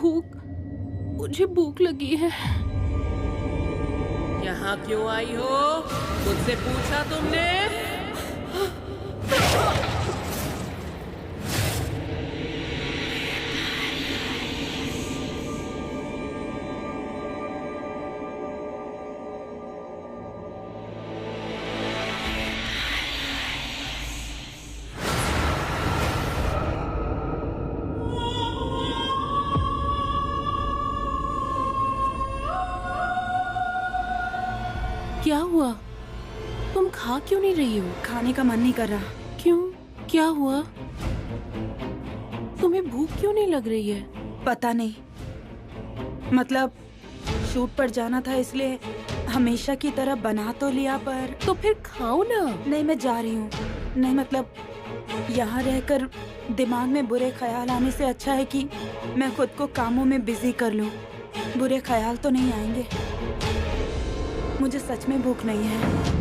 मुझे भूख लगी है। यहाँ क्यों आई हो? मुझसे पूछा तुमने? क्या हुआ? तुम खा क्यों नहीं रही हो? खाने का मन नहीं कर रहा। क्यों? क्या हुआ? तुम्हें भूख क्यों नहीं लग रही है? पता नहीं, मतलब शूट पर जाना था इसलिए हमेशा की तरह बना तो लिया, पर तो फिर खाओ ना। नहीं, मैं जा रही हूँ। नहीं मतलब यहाँ रहकर दिमाग में बुरे ख्याल आने से अच्छा है कि मैं खुद को कामों में बिजी कर लूँ। बुरे ख्याल तो नहीं आएंगे। मुझे सच में भूख नहीं है।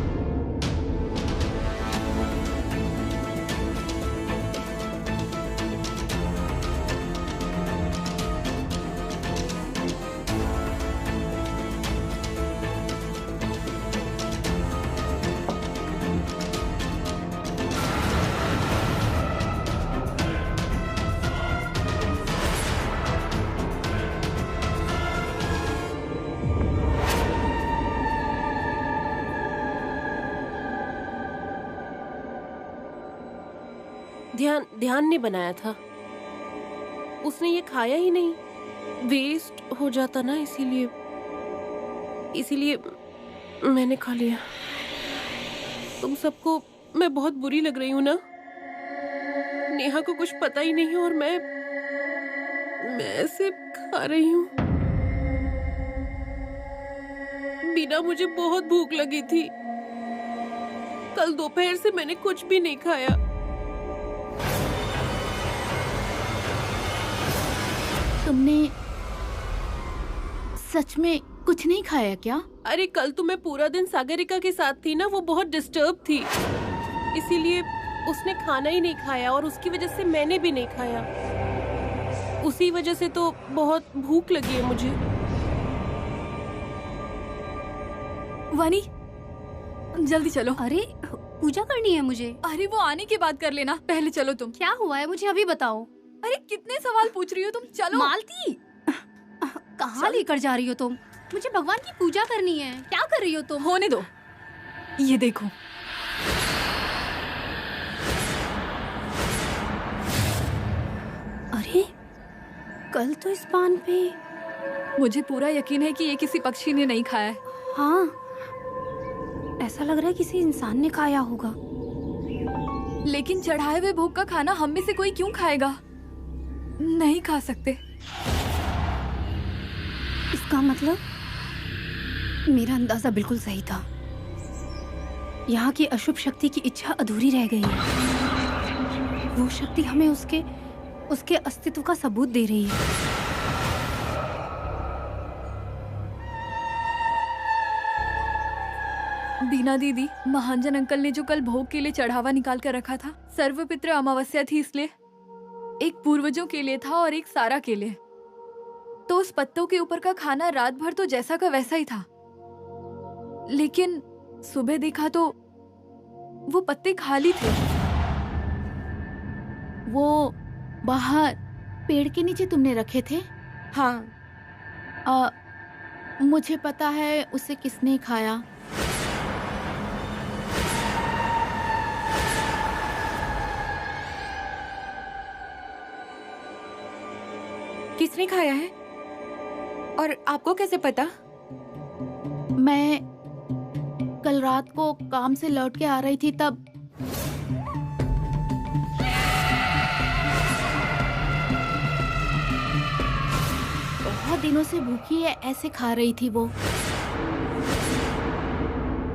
ध्यान नहीं बनाया था। उसने ये खाया ही नहीं, वेस्ट हो जाता ना, इसीलिए मैंने खा लिया। तुम सबको मैं बहुत बुरी लग रही हूँ ना? नेहा को कुछ पता ही नहीं और मैं ऐसे खा रही हूँ। बिना मुझे बहुत भूख लगी थी। कल दोपहर से मैंने कुछ भी नहीं खाया। तुमने सच में कुछ नहीं खाया क्या? अरे कल तो मैं पूरा दिन सागरिका के साथ थी ना, वो बहुत डिस्टर्ब थी, इसीलिए उसने खाना ही नहीं खाया और उसकी वजह से मैंने भी नहीं खाया। उसी वजह से तो बहुत भूख लगी है मुझे। वानी, जल्दी चलो। अरे पूजा करनी है मुझे। अरे वो आने के बाद कर लेना, पहले चलो तुम। क्या हुआ है मुझे अभी बताओ। अरे कितने सवाल पूछ रही हो तुम, चलो। मालती, कहाँ लेकर जा रही हो तुम? मुझे भगवान की पूजा करनी है। क्या कर रही हो तुम? होने दो, ये देखो। अरे कल तो इस पान पे मुझे पूरा यकीन है कि ये किसी पक्षी ने नहीं खाया है। हाँ, ऐसा लग रहा है किसी इंसान ने खाया होगा। लेकिन चढ़ाए हुए भोग का खाना हम में से कोई क्यों खाएगा? नहीं खा सकते। इसका मतलब मेरा अंदाजा बिल्कुल सही था। यहाँ की अशुभ शक्ति की इच्छा अधूरी रह गई है। वो शक्ति हमें उसके अस्तित्व का सबूत दे रही है। बीना दीदी, महाजन अंकल ने जो कल भोग के लिए चढ़ावा निकाल कर रखा था, सर्वपित्र अमावस्या थी इसलिए, एक पूर्वजों के लिए था और एक सारा के लिए। तो उस पत्तों के ऊपर का खाना रात भर तो जैसा का वैसा ही था, लेकिन सुबह देखा तो वो पत्ते खाली थे। वो बाहर पेड़ के नीचे तुमने रखे थे? हाँ। मुझे पता है उसे किसने खाया। किसने खाया है? और आपको कैसे पता? मैं कल रात को काम से लौट के आ रही थी, तब बहुत दिनों से भूखी है, ऐसे खा रही थी वो।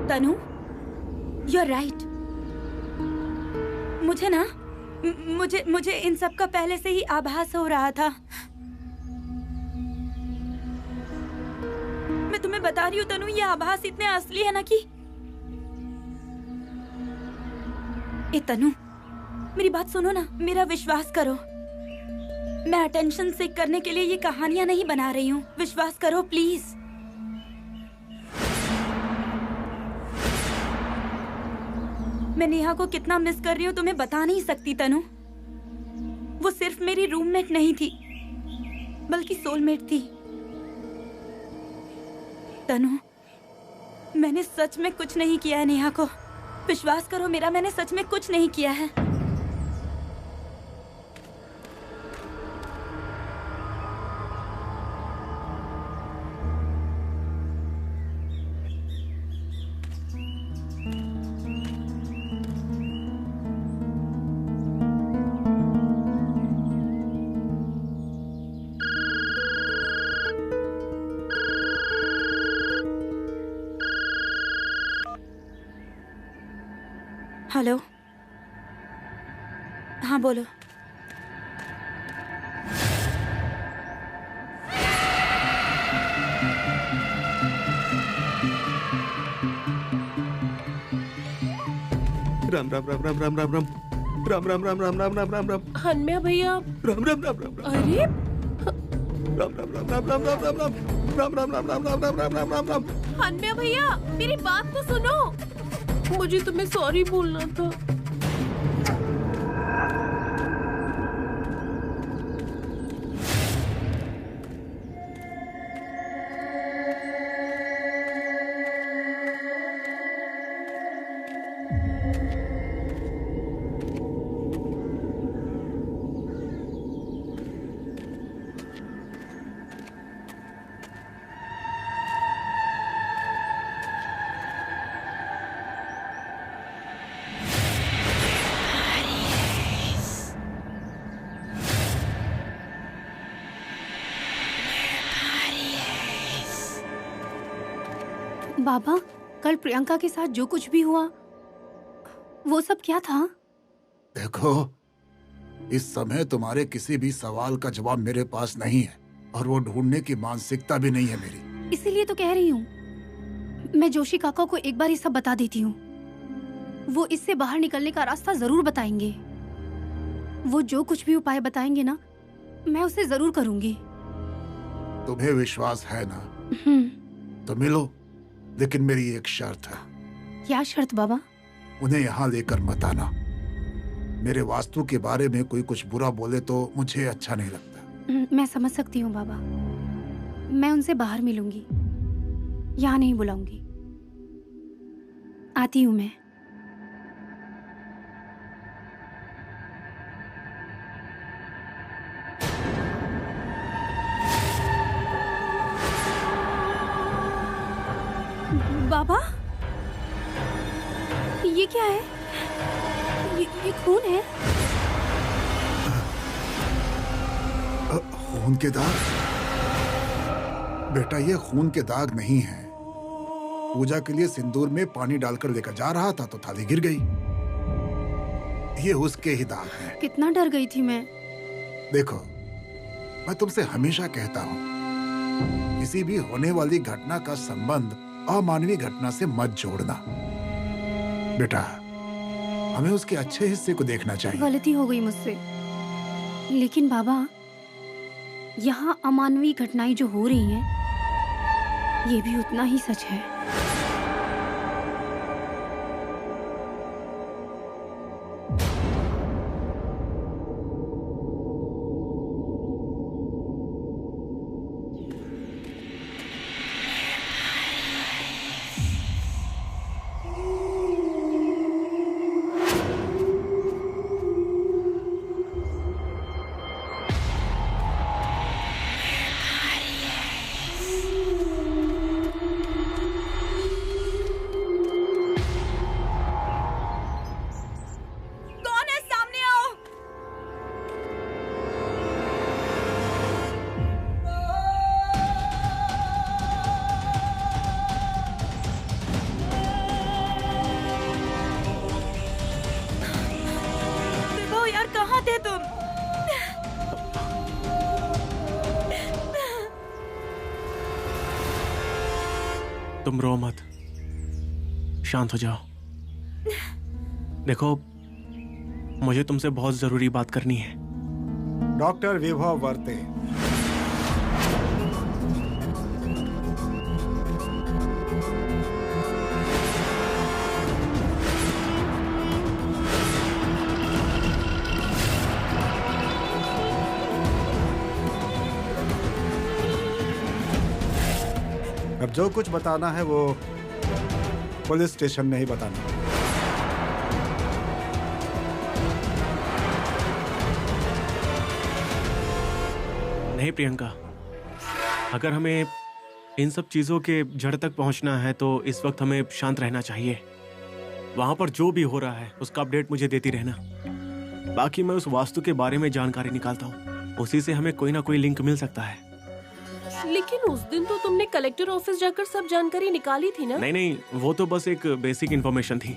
तनु, you're right। मुझे ना मुझे इन सब का पहले से ही आभास हो रहा था। मैं तुम्हें बता रही हूँ तनु, ये आभास इतने असली है ना कि ए तनु, मेरी बात सुनो ना, मेरा विश्वास करो। मैं अटेंशन सीख करने के लिए ये कहानियां नहीं बना रही हूँ। विश्वास करो प्लीज। मैं नेहा को कितना मिस कर रही हूँ तुम्हें बता नहीं सकती तनु। वो सिर्फ मेरी रूममेट नहीं थी बल्कि सोलमेट थी। तनु, मैंने सच में कुछ नहीं किया है नेहा को। विश्वास करो मेरा, मैंने सच में कुछ नहीं किया है। हेलो, हाँ बोलो। राम राम राम राम राम राम राम राम राम राम राम राम राम राम राम हन्म्या भैया। राम राम राम राम राम अरे राम राम राम राम राम राम राम राम राम राम राम राम राम राम राम राम राम। हन्म्या भैया, मेरी बात तो सुनो। मुझे तुम्हें सॉरी बोलना था। बाबा, कल प्रियंका के साथ जो कुछ भी हुआ वो सब क्या था? देखो, इस समय तुम्हारे किसी भी सवाल का जवाब मेरे पास नहीं है और वो ढूंढने की मानसिकता भी नहीं है मेरी। इसीलिए तो कह रही हूँ, मैं जोशी काका को एक बार ये सब बता देती हूँ। वो इससे बाहर निकलने का रास्ता जरूर बताएंगे। वो जो कुछ भी उपाय बताएंगे ना, मैं उसे जरूर करूंगी। तुम्हें विश्वास है ना? तो मिलो, लेकिन मेरी एक शर्त है। क्या शर्त बाबा? उन्हें यहाँ लेकर मत आना। मेरे वास्तु के बारे में कोई कुछ बुरा बोले तो मुझे अच्छा नहीं लगता। मैं समझ सकती हूँ बाबा। मैं उनसे बाहर मिलूंगी, यहाँ नहीं बुलाऊंगी। आती हूँ मैं। बाबा, ये क्या है? ये खून है। खून के दाग? बेटा, ये खून के दाग नहीं है। पूजा के लिए सिंदूर में पानी डालकर लेकर जा रहा था तो थाली गिर गई। ये उसके ही दाग हैं। कितना डर गई थी मैं। देखो, मैं तुमसे हमेशा कहता हूँ, किसी भी होने वाली घटना का संबंध अमानवीय घटना से मत जोड़ना। बेटा, हमें उसके अच्छे हिस्से को देखना चाहिए। गलती हो गई मुझसे, लेकिन बाबा, यहाँ अमानवीय घटनाएं जो हो रही हैं, ये भी उतना ही सच है। तुम रो मत, शांत हो जाओ। देखो, मुझे तुमसे बहुत जरूरी बात करनी है। डॉक्टर विभव वर्ते। अब जो कुछ बताना है वो पुलिस स्टेशन में ही बताना। नहीं प्रियंका, अगर हमें इन सब चीजों के जड़ तक पहुंचना है तो इस वक्त हमें शांत रहना चाहिए। वहां पर जो भी हो रहा है उसका अपडेट मुझे देती रहना। बाकी मैं उस वास्तु के बारे में जानकारी निकालता हूँ, उसी से हमें कोई ना कोई लिंक मिल सकता है। लेकिन उस दिन तो तुमने कलेक्टर ऑफिस जाकर सब जानकारी निकाली थी ना? नहीं नहीं, वो तो बस एक बेसिक इंफॉर्मेशन थी।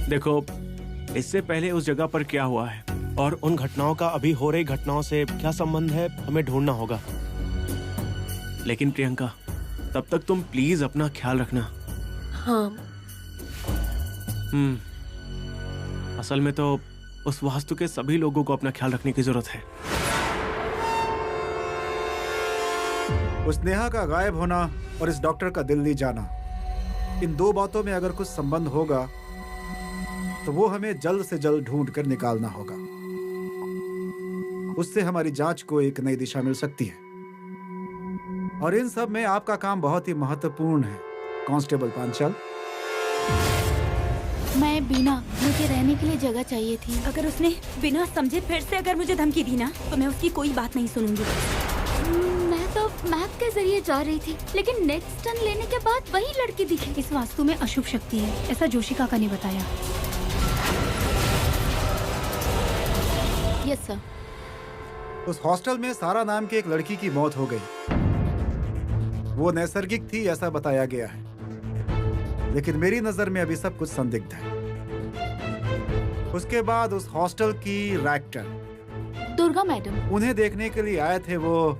देखो, इससे पहले उस जगह पर क्या हुआ है और उन घटनाओं का अभी हो रही घटनाओं से क्या संबंध है हमें ढूंढना होगा। लेकिन प्रियंका, तब तक तुम प्लीज अपना ख्याल रखना। हाँ। असल में तो उस वास्तु के सभी लोगों को अपना ख्याल रखने की जरूरत है। उस नेहा का गायब होना और इस डॉक्टर का दिल्ली जाना, इन दो बातों में अगर कुछ संबंध होगा तो वो हमें जल्द से जल्द ढूंढ कर निकालना होगा। उससे हमारी जांच को एक नई दिशा मिल सकती है। और इन सब में आपका काम बहुत ही महत्वपूर्ण है, कांस्टेबल पांचाल। मैं बीना, मुझे रहने के लिए जगह चाहिए थी। अगर उसने बिना समझे फिर से अगर मुझे धमकी दी ना तो मैं उसकी कोई बात नहीं सुनूंगी। मैं तो मैप के जरिए जा रही थी, लेकिन नेक्स्ट टर्न लेने के बाद वही लड़की दिखी। इस वास्तु में अशुभ शक्ति है, ऐसा जोशी काका ने बताया। Yes sir. उस हॉस्टल में सारा नाम की एक लड़की की मौत हो गई। वो नैसर्गिक थी ऐसा बताया गया है, लेकिन मेरी नजर में अभी सब कुछ संदिग्ध है। उसके बाद उस हॉस्टल की रेक्टर दुर्गा मैडम, उन्हें देखने के लिए आए थे वो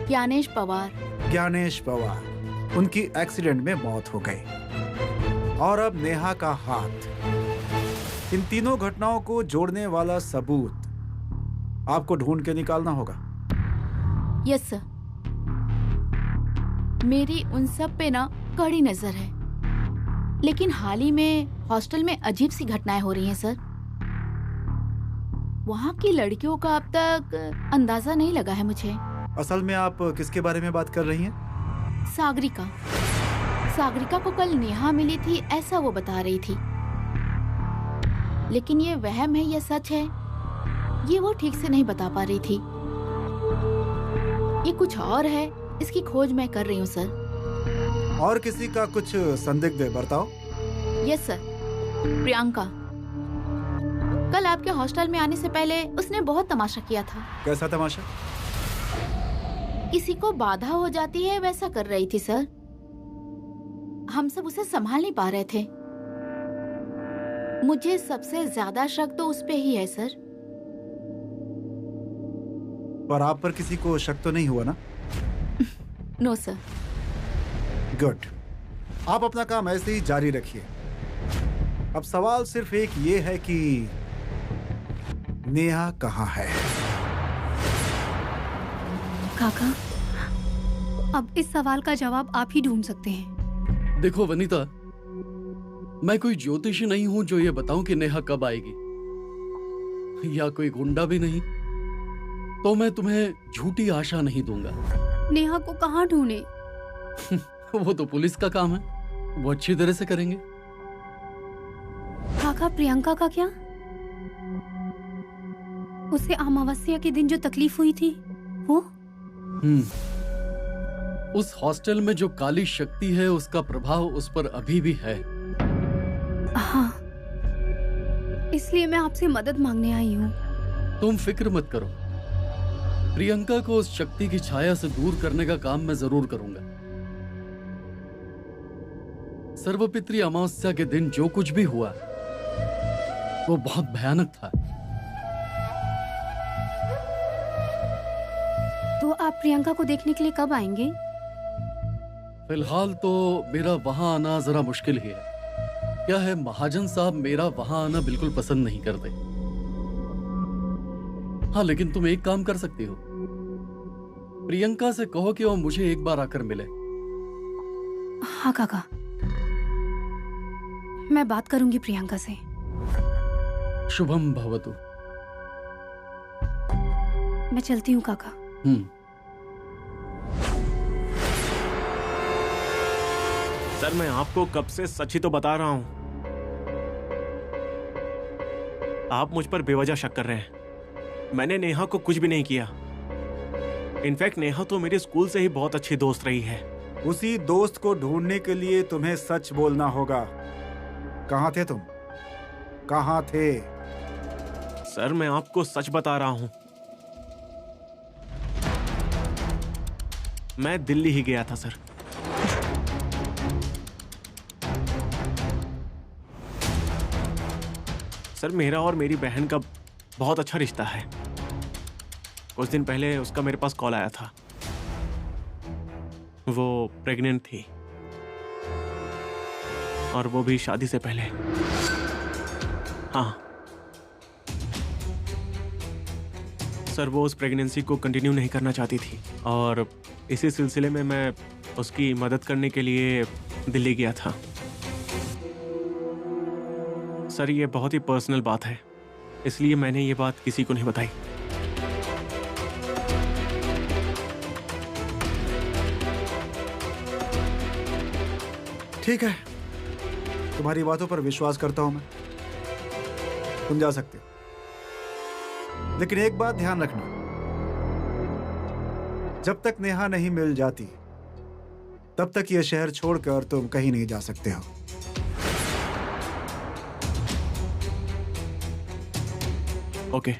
ज्ञानेश पवार। ज्ञानेश पवार, उनकी एक्सीडेंट में मौत हो गई। और अब नेहा का हाथ। इन तीनों घटनाओं को जोड़ने वाला सबूत आपको ढूंढ के निकालना होगा। Yes sir. मेरी उन सब पे ना कड़ी नजर है, लेकिन हाल ही में हॉस्टल में अजीब सी घटनाएं हो रही हैं सर। वहाँ की लड़कियों का अब तक अंदाजा नहीं लगा है मुझे। असल में आप किसके बारे में बात कर रही हैं? सागरिका। सागरिका को कल नेहा मिली थी ऐसा वो बता रही थी, लेकिन ये वहम है या सच है ये वो ठीक से नहीं बता पा रही थी। ये कुछ और है, इसकी खोज मैं कर रही हूँ सर। और किसी का कुछ संदिग्ध बर्ताव? Yes sir, Priyanka. कल आपके हॉस्टल में आने से पहले उसने बहुत तमाशा किया था। कैसा तमाशा? किसी को बाधा हो जाती है वैसा कर रही थी सर। हम सब उसे संभाल नहीं पा रहे थे। मुझे सबसे ज्यादा शक तो उस पे ही है सर। पर आप पर किसी को शक तो नहीं हुआ ना? No sir. गुड, आप अपना काम ऐसे ही जारी रखिए। अब सवाल सिर्फ एक ये है कि नेहा कहाँ है? काका, अब इस सवाल का जवाब आप ही ढूंढ सकते हैं। देखो वनीता, मैं कोई ज्योतिषी नहीं हूं जो ये बताऊं कि नेहा कब आएगी, या कोई गुंडा भी नहीं, तो मैं तुम्हें झूठी आशा नहीं दूंगा। नेहा को कहाँ ढूंढे? वो तो पुलिस का काम है, वो अच्छी तरह से करेंगे। काका, प्रियंका का क्या? उसे अमावस्या के दिन जो तकलीफ हुई थी वो? उस हॉस्टल में जो काली शक्ति है उसका प्रभाव उस पर अभी भी है। हाँ, इसलिए मैं आपसे मदद मांगने आई हूँ। तुम फिक्र मत करो, प्रियंका को उस शक्ति की छाया से दूर करने का काम मैं जरूर करूंगा। सर्वपित्री अमावस्या के दिन जो कुछ भी हुआ वो बहुत भयानक था। तो आप प्रियंका को देखने के लिए कब आएंगे? फिलहाल तो मेरा वहां आना जरा मुश्किल ही है। क्या है, महाजन साहब मेरा वहां आना बिल्कुल पसंद नहीं करते। हाँ, लेकिन तुम एक काम कर सकती हो। प्रियंका से कहो कि वो मुझे एक बार आकर मिले। हाँ काका, मैं बात करूंगी प्रियंका से। शुभम भवतु। मैं चलती हूँ काका। सर, मैं आपको कब से सच ही तो बता रहा हूं। आप मुझ पर बेवजह शक कर रहे हैं। मैंने नेहा को कुछ भी नहीं किया। इनफैक्ट नेहा तो मेरे स्कूल से ही बहुत अच्छी दोस्त रही है। उसी दोस्त को ढूंढने के लिए तुम्हें सच बोलना होगा। कहाँ थे तुम? कहाँ थे? सर, मैं आपको सच बता रहा हूं। मैं दिल्ली ही गया था सर। सर, मेरा और मेरी बहन का बहुत अच्छा रिश्ता है। कुछ दिन पहले उसका मेरे पास कॉल आया था। वो प्रेग्नेंट थी, और वो भी शादी से पहले। हाँ सर, वो उस प्रेगनेंसी को कंटिन्यू नहीं करना चाहती थी, और इसी सिलसिले में मैं उसकी मदद करने के लिए दिल्ली गया था। सर, ये बहुत ही पर्सनल बात है, इसलिए मैंने ये बात किसी को नहीं बताई। ठीक है, तुम्हारी बातों पर विश्वास करता हूं मैं। तुम जा सकते हो, लेकिन एक बात ध्यान रखना, जब तक नेहा नहीं मिल जाती तब तक यह शहर छोड़कर तुम कहीं नहीं जा सकते हो। ओके।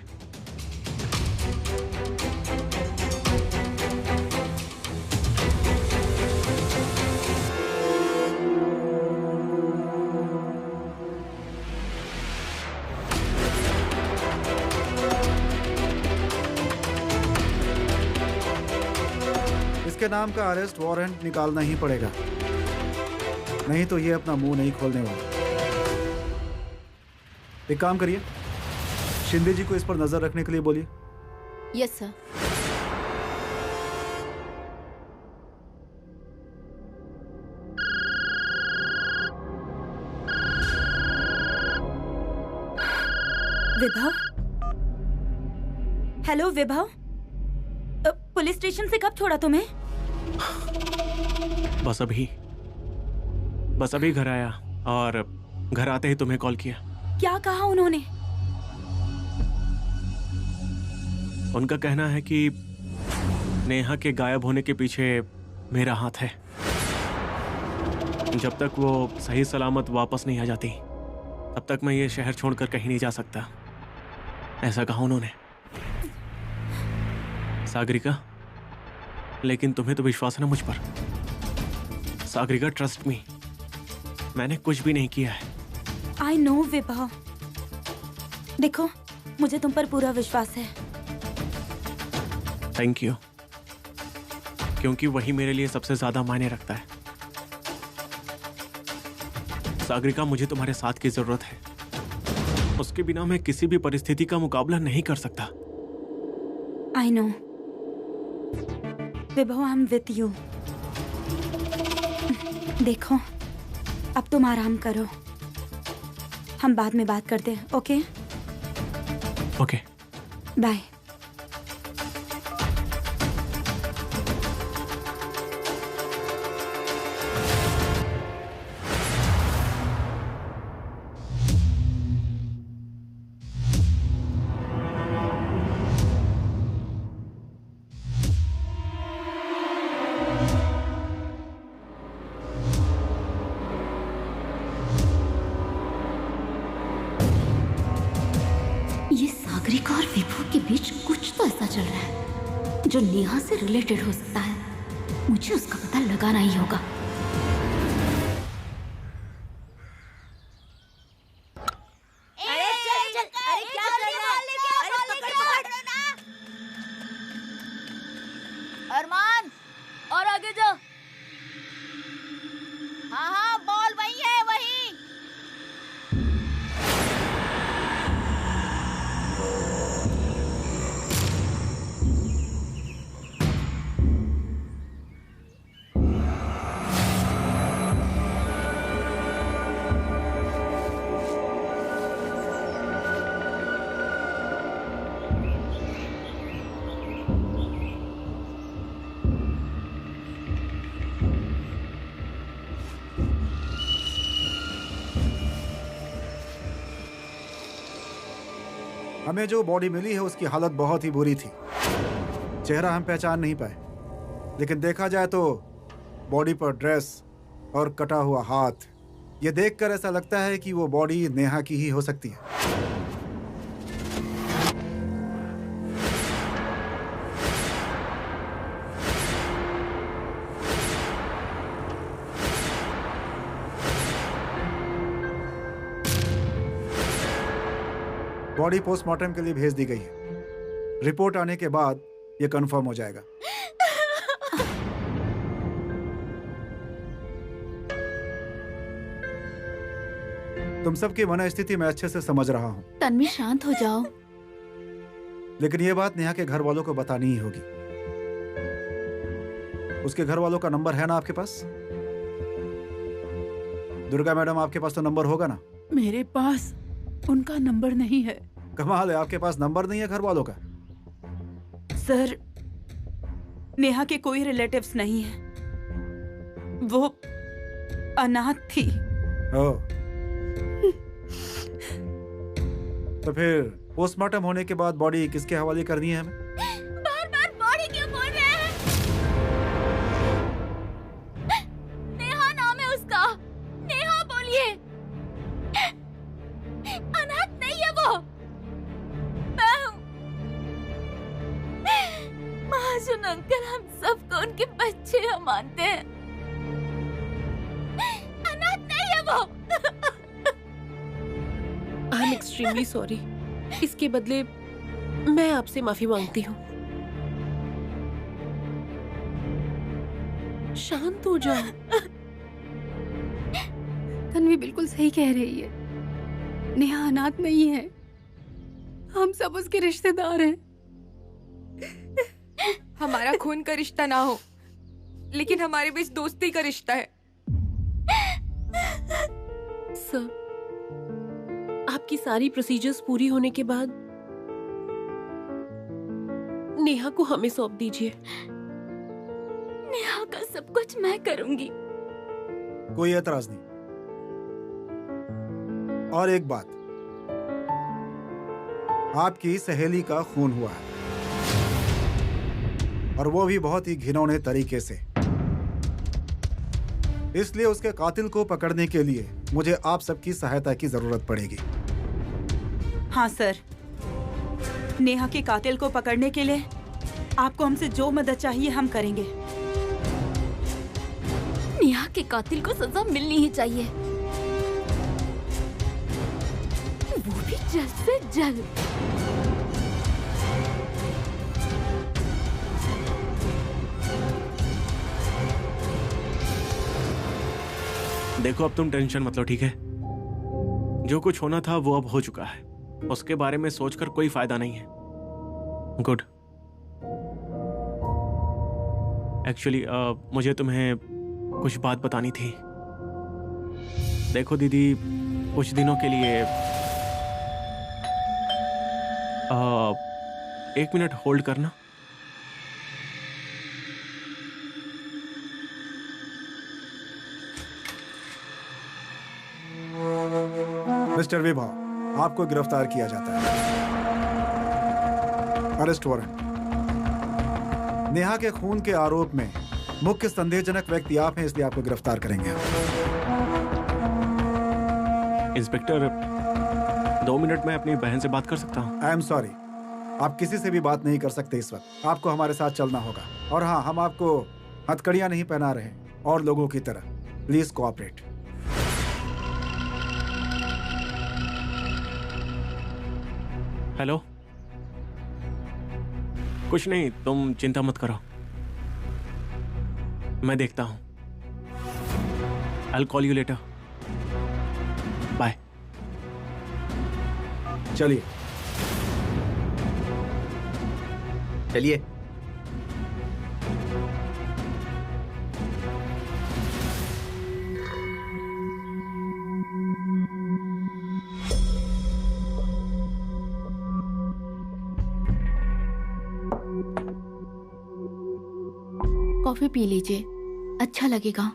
इसके नाम का अरेस्ट वारंट निकालना ही पड़ेगा, नहीं तो ये अपना मुंह नहीं खोलने वाला। एक काम करिए, शिंदे जी को इस पर नजर रखने के लिए बोलिए। Yes sir. विभव? हेलो विभव, पुलिस स्टेशन से कब छोड़ा तुम्हें? बस अभी घर आया, और घर आते ही तुम्हें कॉल किया। क्या कहा उन्होंने? उनका कहना है कि नेहा के गायब होने के पीछे मेरा हाथ है। जब तक वो सही सलामत वापस नहीं आ जाती, तब तक मैं ये शहर छोड़कर कहीं नहीं जा सकता, ऐसा कहा उन्होंने। सागरिका, लेकिन तुम्हें तो विश्वास है ना मुझ पर? सागरिका, ट्रस्ट मी, मैंने कुछ भी नहीं किया है। आई नो विभव, देखो मुझे तुम पर पूरा विश्वास है। थैंक यू, क्योंकि वही मेरे लिए सबसे ज्यादा मायने रखता है। सागरिका, मुझे तुम्हारे साथ की जरूरत है। उसके बिना मैं किसी भी परिस्थिति का मुकाबला नहीं कर सकता। आई नो विभव, आई एम विथ यू। देखो, अब तुम आराम करो, हम बाद में बात करते हैं। Okay okay, bye. सागरिका और विभू के बीच कुछ तो ऐसा चल रहा है जो नेहा से रिलेटेड हो सकता है। मुझे उसका पता लगाना ही होगा। अरमान, और आगे जा। हाँ हाँ, बॉल वही है, वही। हमें जो बॉडी मिली है उसकी हालत बहुत ही बुरी थी। चेहरा हम पहचान नहीं पाए, लेकिन देखा जाए तो बॉडी पर ड्रेस और कटा हुआ हाथ, ये देखकर ऐसा लगता है कि वो बॉडी नेहा की ही हो सकती है। बॉडी पोस्टमार्टम के लिए भेज दी गई है। रिपोर्ट आने के बाद ये कंफर्म हो जाएगा। तुम सबकी मनस्थिति मैं अच्छे से समझ रहा हूँ, तन्वी शांत हो जाओ। लेकिन ये बात नेहा के घर वालों को बतानी ही होगी। उसके घर वालों का नंबर है ना आपके पास? दुर्गा मैडम, आपके पास तो नंबर होगा ना? मेरे पास उनका नंबर नहीं है। कमाल है, आपके पास नंबर नहीं है घर वालों का? सर, नेहा के कोई रिलेटिव्स नहीं है। वो अनाथ थी। ओह, तो फिर पोस्टमार्टम होने के बाद बॉडी किसके हवाले करनी है हमें? बार-बार बॉडी क्यों बोल रहे हैं? नेहा नाम है उसका। नेहा बोलिए। अनाथ नहीं है वो। मैं हूँ। महाजन अंकल हम सबको उनके बच्चे मानते हैं। अनाथ नहीं है वो। I am extremely sorry. इसके बदले मैं आपसे माफी मांगती हूँ। शांत हो जाओ। तन्वी बिल्कुल सही कह रही है। नेहा अनाथ नहीं है, हम सब उसके रिश्तेदार हैं। हमारा खून का रिश्ता ना हो, लेकिन हमारे बीच दोस्ती का रिश्ता है। सर, आपकी सारी प्रोसीजर्स पूरी होने के बाद नेहा को हमें सौंप दीजिए। नेहा का सब कुछ मैं करूंगी। कोई एतराज नहीं। और एक बात, आपकी सहेली का खून हुआ है, और वो भी बहुत ही घिनौने तरीके से। इसलिए उसके कातिल को पकड़ने के लिए मुझे आप सबकी सहायता की जरूरत पड़ेगी। हाँ सर, नेहा के कातिल को पकड़ने के लिए आपको हमसे जो मदद चाहिए हम करेंगे। नेहा के कातिल को सजा मिलनी ही चाहिए, वो भी जल्द से जल्द। देखो, अब तुम टेंशन मत लो, ठीक है? जो कुछ होना था वो अब हो चुका है। उसके बारे में सोचकर कोई फायदा नहीं है। गुड। एक्चुअली मुझे तुम्हें कुछ बात बतानी थी। देखो दीदी, कुछ दिनों के लिए 1 मिनट होल्ड करना। मिस्टर विभा, आपको गिरफ्तार किया जाता है। Arrest warrant. नेहा के खून के आरोप में मुख्य संदेहजनक व्यक्ति आप हैं, इसलिए आपको गिरफ्तार करेंगे। इंस्पेक्टर, 2 मिनट में अपनी बहन से बात कर सकता हूँ? आई एम सॉरी, आप किसी से भी बात नहीं कर सकते इस वक्त। आपको हमारे साथ चलना होगा। और हाँ, हम आपको हथकड़ियां नहीं पहना रहे और लोगों की तरह। Please cooperate. हेलो? कुछ नहीं, तुम चिंता मत करो, मैं देखता हूं। I'll call you later. Bye. चलिए चलिए। कॉफी पी लीजिए, अच्छा लगेगा।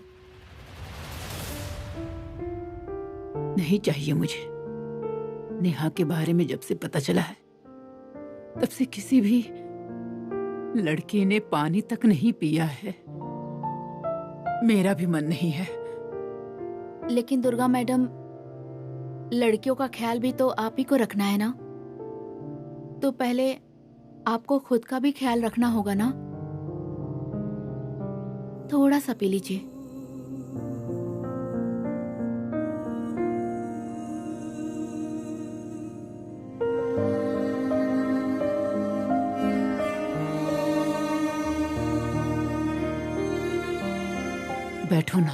नहीं चाहिए मुझे। नेहा के बारे में जब से पता चला है तब से किसी भी लड़के ने पानी तक नहीं पिया है। मेरा भी मन नहीं है। लेकिन दुर्गा मैडम, लड़कियों का ख्याल भी तो आप ही को रखना है ना, तो पहले आपको खुद का भी ख्याल रखना होगा ना। थोड़ा सा पी लीजिए। बैठो ना।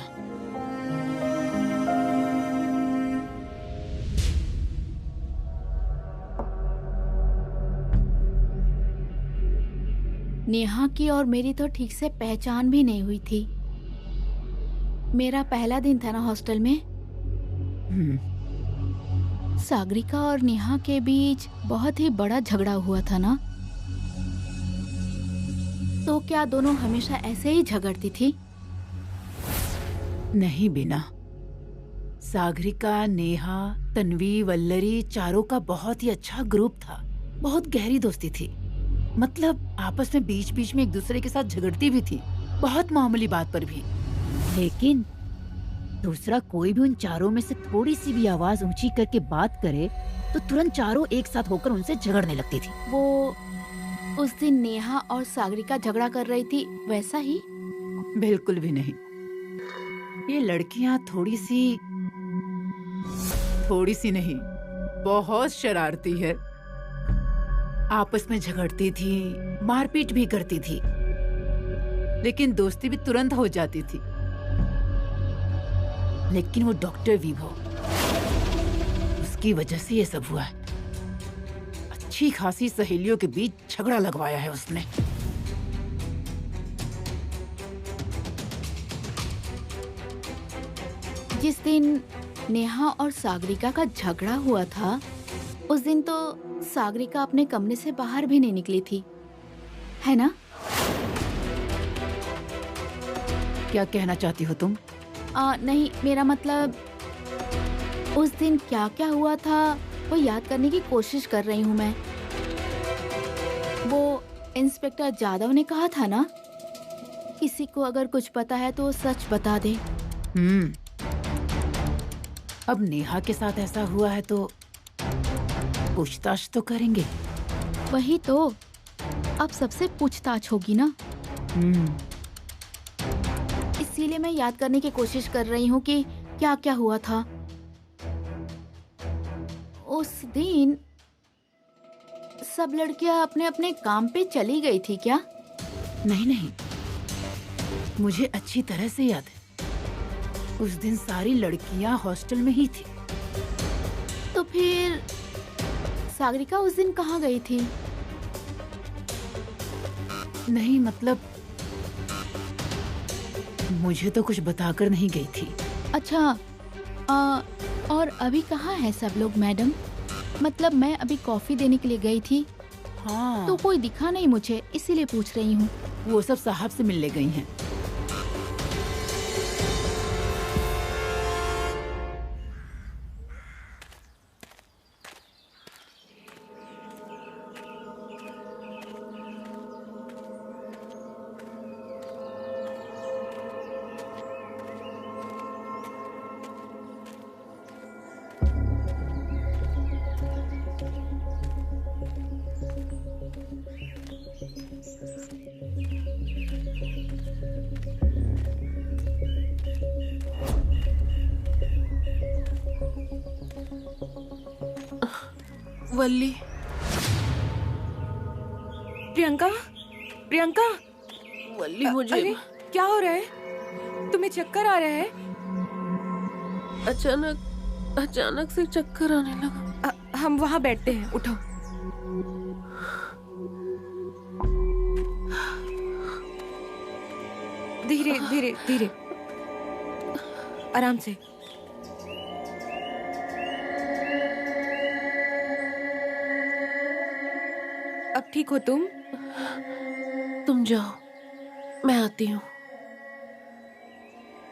नेहा की और मेरी तो ठीक से पहचान भी नहीं हुई थी। मेरा पहला दिन था ना हॉस्टल में। सागरिका और नेहा के बीच बहुत ही बड़ा झगड़ा हुआ था ना। तो क्या दोनों हमेशा ऐसे ही झगड़ती थी? नहीं बीना, सागरिका, नेहा, तन्वी, वल्लरी चारों का बहुत ही अच्छा ग्रुप था। बहुत गहरी दोस्ती थी। मतलब आपस में बीच बीच में एक दूसरे के साथ झगड़ती भी थी, बहुत मामूली बात पर भी। लेकिन दूसरा कोई भी उन चारों में से थोड़ी सी भी आवाज ऊंची करके बात करे तो तुरंत चारों एक साथ होकर उनसे झगड़ने लगती थी। वो उस दिन नेहा और सागरिका झगड़ा कर रही थी, वैसा ही? बिल्कुल भी नहीं। ये लड़कियां थोड़ी सी नहीं, बहुत शरारती है। आपस में झगड़ती थी, मारपीट भी करती थी, लेकिन दोस्ती भी तुरंत हो जाती थी। लेकिन वो डॉक्टर विभो, उसकी वजह से ये सब हुआ है। अच्छी खासी सहेलियों के बीच झगड़ा लगवाया है उसने। जिस दिन नेहा और सागरिका का झगड़ा हुआ था, उस दिन तो सागरिका अपने कमरे से बाहर भी नहीं निकली थी, है ना? क्या कहना चाहती हो तुम? नहीं, मेरा मतलब उस दिन क्या क्या हुआ था वो याद करने की कोशिश कर रही हूँ मैं। वो इंस्पेक्टर जादव ने कहा था ना, किसी को अगर कुछ पता है तो सच बता दे। अब नेहा के साथ ऐसा हुआ है तो पूछताछ तो करेंगे। वही तो, अब सबसे पूछताछ होगी ना। इसीलिए मैं याद करने की कोशिश कर रही हूँ कि क्या क्या हुआ था उस दिन। सब लड़कियां अपने अपने काम पे चली गई थी क्या? नहीं, मुझे अच्छी तरह से याद है। उस दिन सारी लड़कियां हॉस्टल में ही थी। तो फिर सागरिका उस दिन कहाँ गई थी? नहीं, मतलब मुझे तो कुछ बताकर नहीं गई थी। अच्छा, और अभी कहाँ है सब लोग मैडम? मतलब मैं अभी कॉफी देने के लिए गई थी। हाँ, तो कोई दिखा नहीं मुझे, इसीलिए पूछ रही हूँ। वो सब साहब से मिलने गई हैं। वल्ली, प्रियंका, वल्ली मुझे अरे क्या हो रहा है? तुम्हें चक्कर आ रहा है? अचानक से चक्कर आने लगा। हम वहाँ बैठते हैं, उठो। धीरे धीरे धीरे, आराम से। अब ठीक हो तुम? तुम जाओ, मैं आती हूँ।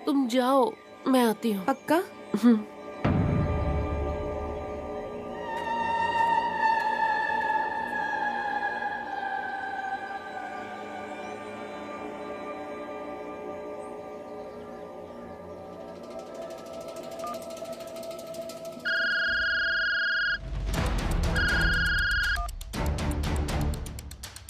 तुम जाओ, मैं आती हूँ। पक्का?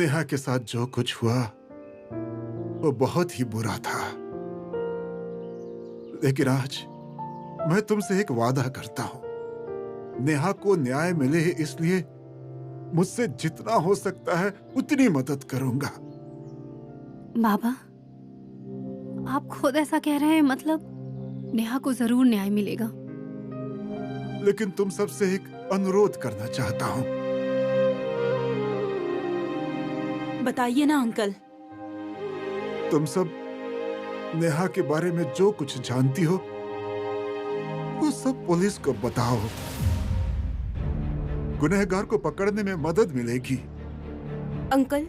नेहा के साथ जो कुछ हुआ वो बहुत ही बुरा था, लेकिन आज मैं तुमसे एक वादा करता हूं, नेहा को न्याय मिले इसलिए मुझसे जितना हो सकता है उतनी मदद करूंगा। बाबा, आप खुद ऐसा कह रहे हैं, मतलब नेहा को जरूर न्याय मिलेगा। लेकिन तुम सबसे एक अनुरोध करना चाहता हूं। बताइए ना अंकल। तुम सब नेहा के बारे में जो कुछ जानती हो वो सब पुलिस को बताओ। गुनहगार को पकड़ने में मदद मिलेगी। अंकल,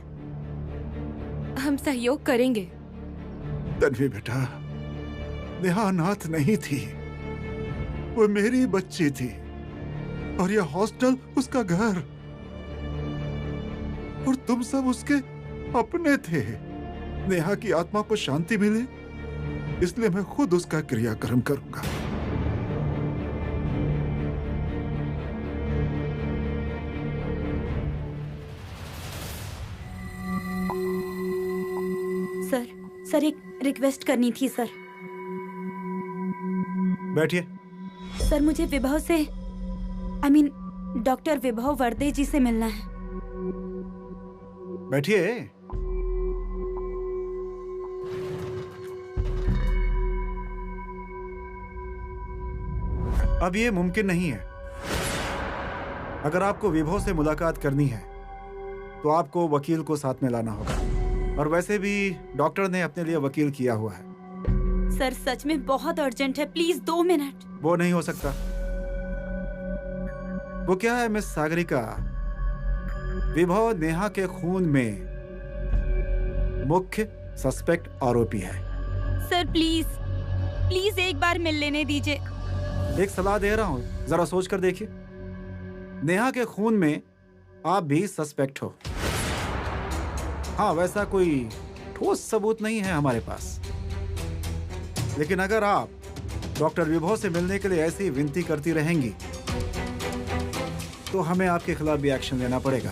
हम सहयोग करेंगे। तन्वी बेटा, नेहा अनाथ नहीं थी, वो मेरी बच्ची थी और यह हॉस्टल उसका घर, और तुम सब उसके अपने थे। नेहा की आत्मा को शांति मिले इसलिए मैं खुद उसका क्रियाक्रम करूंगा। सर एक रिक्वेस्ट करनी थी सर। बैठिए। सर मुझे विभव से डॉक्टर विभव वर्दे जी से मिलना है। बैठिए। अब ये मुमकिन नहीं है। अगर आपको विभव से मुलाकात करनी है तो आपको वकील को साथ में लाना होगा, और वैसे भी डॉक्टर ने अपने लिए वकील किया हुआ है। सर सच में बहुत अर्जेंट है, प्लीज 2 मिनट। वो नहीं हो सकता। वो क्या है मिस सागरिका, विभव नेहा के खून में मुख्य सस्पेक्ट आरोपी है। सर प्लीज एक बार मिल लेने दीजिए। एक सलाह दे रहा हूँ, जरा सोच कर देखिए। नेहा के खून में आप भी सस्पेक्ट हो। हाँ, वैसा कोई ठोस सबूत नहीं है हमारे पास, लेकिन अगर आप डॉक्टर विभव से मिलने के लिए ऐसी विनती करती रहेंगी तो हमें आपके खिलाफ भी एक्शन लेना पड़ेगा।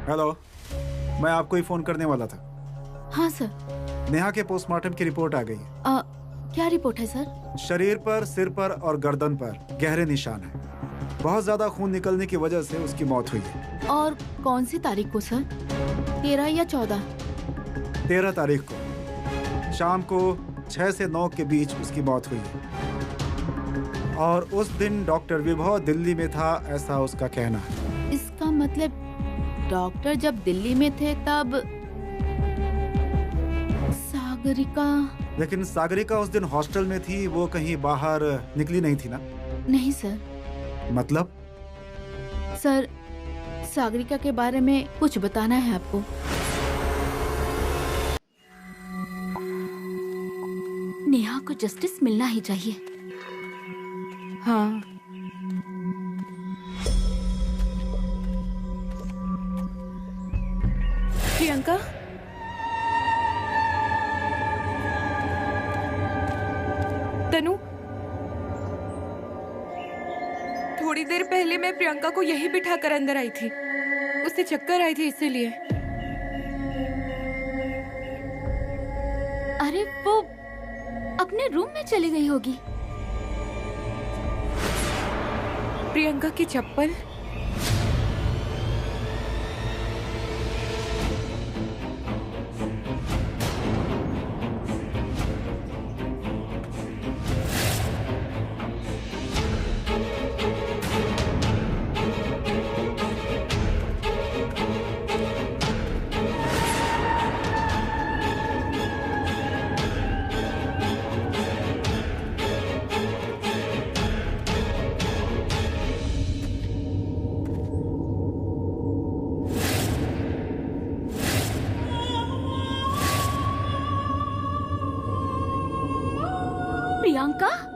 हेलो, मैं आपको ही फोन करने वाला था। हाँ सर। नेहा के पोस्टमार्टम की रिपोर्ट आ गई है। क्या रिपोर्ट है सर? शरीर पर, सिर पर और गर्दन पर गहरे निशान हैं। बहुत ज्यादा खून निकलने की वजह से उसकी मौत हुई है। और कौन सी तारीख को सर? 13 या 14? 13 तारीख को शाम को 6 से 9 के बीच उसकी मौत हुई है, और उस दिन डॉक्टर विभव दिल्ली में था, ऐसा उसका कहना है। इसका मतलब डॉक्टर जब दिल्ली में थे तब सागरिका। लेकिन सागरिका उस दिन हॉस्टल में थी, वो कहीं बाहर निकली नहीं थी ना? नहीं सर। मतलब? सर, सागरिका के बारे में कुछ बताना है आपको। नेहा को जस्टिस मिलना ही चाहिए। हाँ। प्रियंका, तनु, थोड़ी देर पहले मैं प्रियंका को यही बिठा कर अंदर आई थी। उसे चक्कर आई थी इसीलिए। अरे वो अपने रूम में चली गई होगी। प्रियंका की चप्पल। हाँ